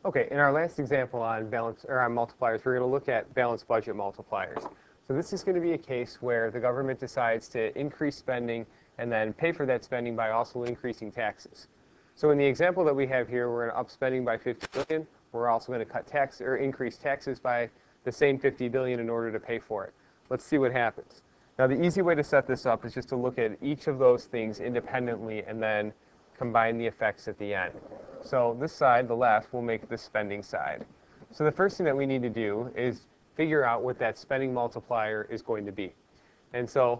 Okay, in our last example on on multipliers, we're going to look at balanced budget multipliers. So this is going to be a case where the government decides to increase spending and then pay for that spending by also increasing taxes. So in the example that we have here, we're going to up spending by 50 billion. We're also going to increase taxes by the same 50 billion in order to pay for it. Let's see what happens. Now the easy way to set this up is just to look at each of those things independently and then combine the effects at the end. So this side, the left, will make the spending side. So the first thing that we need to do is figure out what that spending multiplier is going to be. And so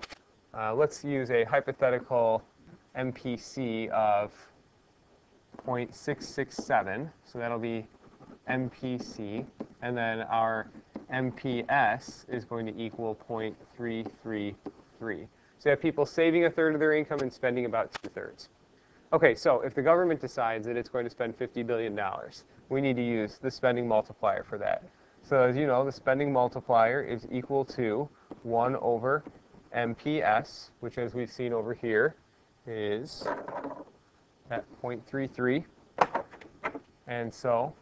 let's use a hypothetical MPC of 0.667. So that'll be MPC. And then our MPS is going to equal 0.333. So you have people saving a third of their income and spending about 2/3. Okay, so if the government decides that it's going to spend $50 billion, we need to use the spending multiplier for that. So as you know, the spending multiplier is equal to 1 over MPS, which as we've seen over here is at 0.33. And so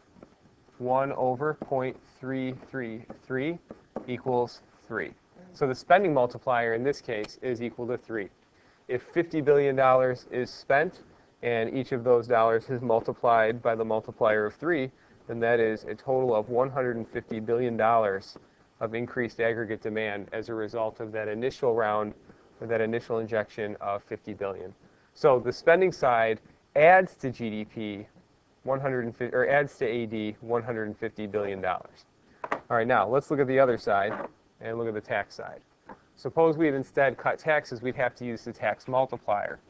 1 over 0.333 equals 3. So the spending multiplier in this case is equal to 3. If $50 billion is spent, and each of those dollars is multiplied by the multiplier of 3, then that is a total of $150 billion of increased aggregate demand as a result of that initial round, or that initial injection of 50 billion. So the spending side adds to GDP adds to AD $150 billion. All right, now let's look at the other side and look at the tax side. Suppose we'd instead cut taxes, we'd have to use the tax multiplier.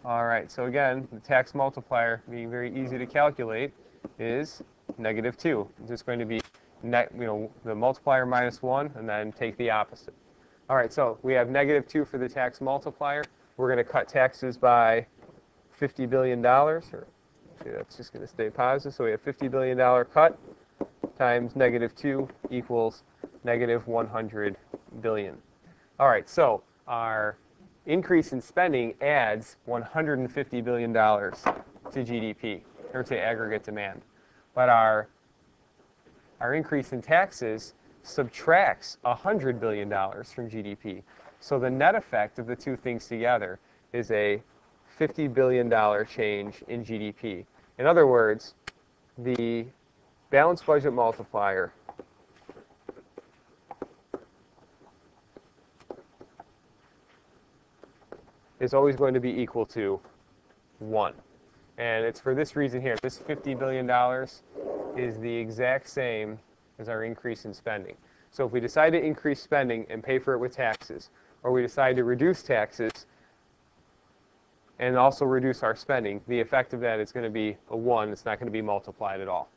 All right, so again, the tax multiplier, being very easy to calculate, is -2. It's just going to be the multiplier minus 1, and then take the opposite. All right, so we have -2 for the tax multiplier. We're going to cut taxes by $50 billion. Or actually, that's just going to stay positive. So we have $50 billion cut times -2 equals -100 billion. All right, so our increase in spending adds $150 billion to GDP, or to aggregate demand. But our increase in taxes subtracts $100 billion from GDP. So the net effect of the two things together is a $50 billion change in GDP. In other words, the balanced budget multiplier is always going to be equal to 1. And it's for this reason here. This $50 billion is the exact same as our increase in spending. So if we decide to increase spending and pay for it with taxes, or we decide to reduce taxes and also reduce our spending, the effect of that is going to be a 1. It's not going to be multiplied at all.